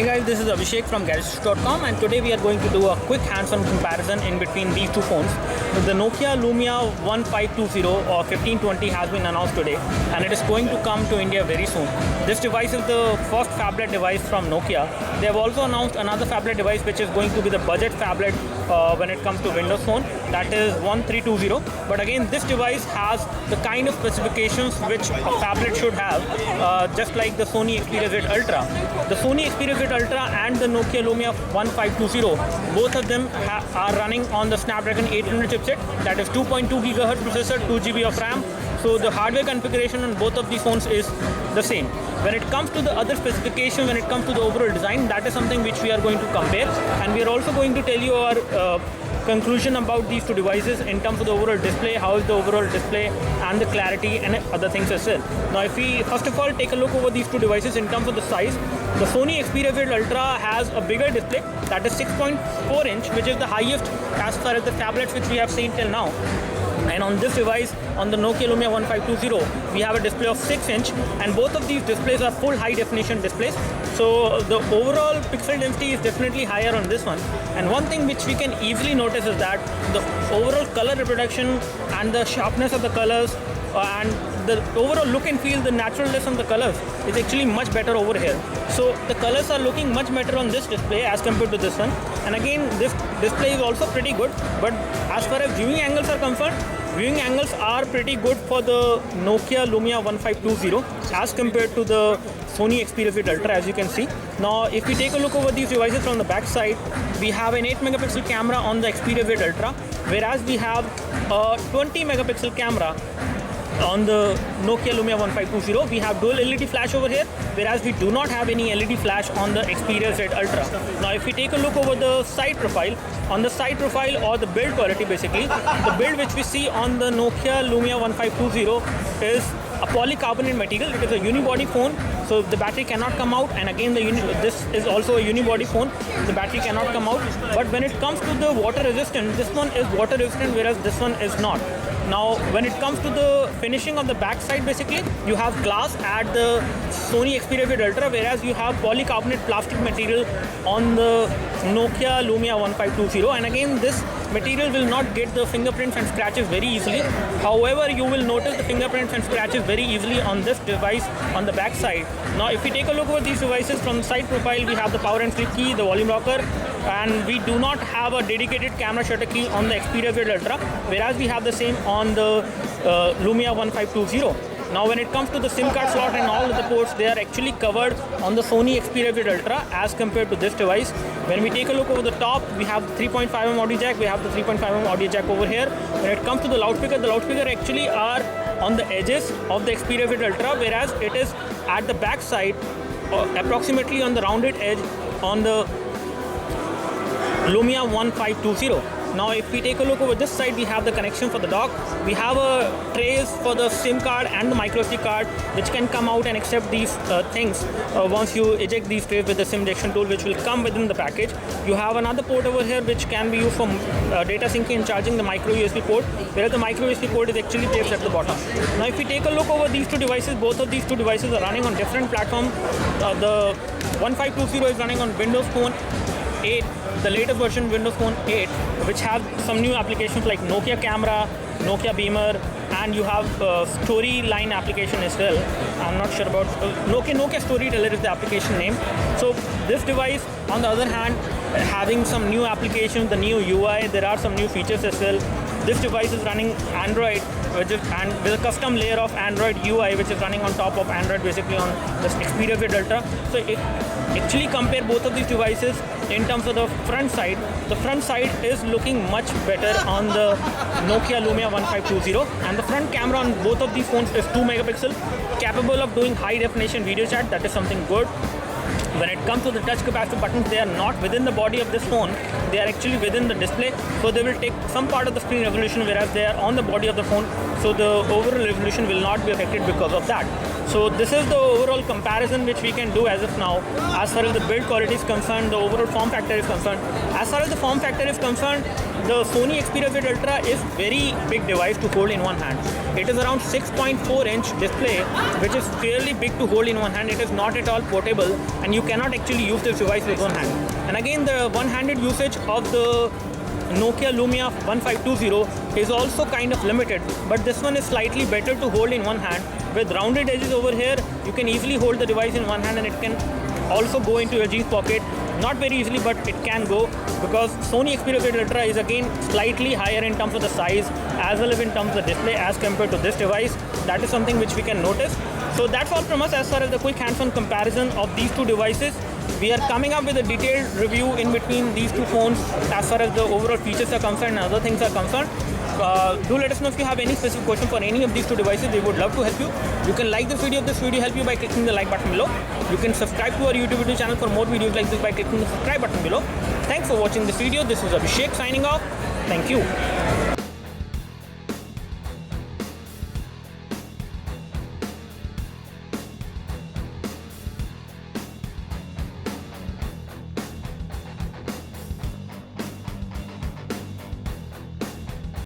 Hey guys, this is Abhishek from GadgetsWitch.com, and today we are going to do a quick hands-on comparison in between these two phones. The Nokia Lumia 1520 or 1520 has been announced today, and it is going to come to India very soon. This device is the first phablet device from Nokia. They have also announced another phablet device which is going to be the budget phablet when it comes to Windows Phone, that is 1320. But again, this device has the kind of specifications which a phablet should have, just like the Sony Xperia Z Ultra. The Sony Xperia Z Ultra and the Nokia Lumia 1520, both of them are running on the Snapdragon 800 chipset, that is 2.2 GHz processor, 2 GB of RAM. So the hardware configuration on both of these phones is the same. When it comes to the other specification, when it comes to the overall design, that is something which we are going to compare, and we are also going to tell you our conclusion about these two devices in terms of the overall display, how is the overall display and the clarity and other things as well. Now if we first of all take a look over these two devices in terms of the size, the Sony Xperia Z Ultra has a bigger display, that is 6.4 inch, which is the highest as far as the tablets which we have seen till now. And on this device, on the Nokia Lumia 1520, we have a display of 6 inch, and both of these displays are full high definition displays. So the overall pixel density is definitely higher on this one. And one thing which we can easily notice is that the overall color reproduction and the sharpness of the colors and the overall look and feel, the naturalness of the colors is actually much better over here. So the colors are looking much better on this display as compared to this one. And again, this display is also pretty good, but as far as viewing angles are concerned, viewing angles are pretty good for the Nokia Lumia 1520 as compared to the Sony Xperia Z Ultra, as you can see. Now if we take a look over these devices from the back side, we have an 8 megapixel camera on the Xperia Z Ultra, whereas we have a 20 megapixel camera on the Nokia Lumia 1520. We have dual LED flash over here, whereas we do not have any LED flash on the Xperia Z Ultra. Now if we take a look over the side profile, on the side profile or the build quality, basically the build which we see on the Nokia Lumia 1520 is a polycarbonate material. It is a unibody phone, so the battery cannot come out, and again this is also a unibody phone, the battery cannot come out. But when it comes to the water resistant, this one is water resistant, whereas this one is not. Now when it comes to the finishing of the back side, basically you have glass at the Sony Xperia Z Ultra, whereas you have polycarbonate plastic material on the Nokia Lumia 1520. And again, this material will not get the fingerprints and scratches very easily. However, you will notice the fingerprints and scratches very easily on this device on the back side. Now if we take a look over these devices from the side profile, we have the power and sleep key, the volume rocker, and we do not have a dedicated camera shutter key on the Xperia Z Ultra, whereas we have the same on the Lumia 1520. Now when it comes to the SIM card slot and all of the ports, they are actually covered on the Sony Xperia Z Ultra as compared to this device. When we take a look over the top, we have the 3.5mm audio jack, we have the 3.5mm audio jack over here. When it comes to the loudspeaker actually are on the edges of the Xperia Z Ultra, whereas it is at the back side, approximately on the rounded edge on the Lumia 1520. Now if we take a look over this side, we have the connection for the dock. We have a trays for the SIM card and the micro SD card, which can come out and accept these things once you eject these trays with the SIM ejection tool, which will come within the package. You have another port over here which can be used for data syncing and charging, the micro USB port, whereas the micro USB port is actually placed at the bottom. Now if we take a look over these two devices, both of these two devices are running on different platforms. The 1520 is running on Windows Phone 8, the latest version Windows Phone 8, which have some new applications like Nokia Camera, Nokia Beamer, and you have Storyline application as well. I'm not sure about Nokia Storyteller is the application name. So this device, on the other hand, having some new applications, the new UI, there are some new features as well. This device is running Android, and with a custom layer of Android UI, which is running on top of Android, basically on the Xperia Z Ultra. So if actually compare both of these devices in terms of the front side, the front side is looking much better on the Nokia Lumia 1520, and the front camera on both of these phones is 2 megapixel, capable of doing high definition video chat. That is something good. When it comes to the touch capacitive buttons, they are not within the body of this phone, they are actually within the display, so they will take some part of the screen resolution, whereas they are on the body of the phone, so the overall resolution will not be affected because of that. So this is the overall comparison which we can do as of now. As far as the build quality is concerned, the overall form factor is concerned. As far as the form factor is concerned, the Sony Xperia Z Ultra is very big device to hold in one hand. It is around 6.4 inch display, which is fairly big to hold in one hand. It is not at all portable, and you cannot actually use this device with one hand. And again, the one-handed usage of the Nokia Lumia 1520 is also kind of limited, but this one is slightly better to hold in one hand. With rounded edges over here, you can easily hold the device in one hand, and it can also go into your jeans pocket. Not very easily, but it can go, because Sony Xperia Z Ultra is again slightly higher in terms of the size as well as in terms of the display as compared to this device. That is something which we can notice. So that's all from us as far as the quick hands-on comparison of these two devices. We are coming up with a detailed review in between these two phones as far as the overall features are concerned and other things are concerned. Do let us know if you have any specific question for any of these two devices. We would love to help you. You can like this video if this video helped you by clicking the like button below. You can subscribe to our YouTube video channel for more videos like this by clicking the subscribe button below. Thanks for watching this video. This is Abhishek signing off. Thank you.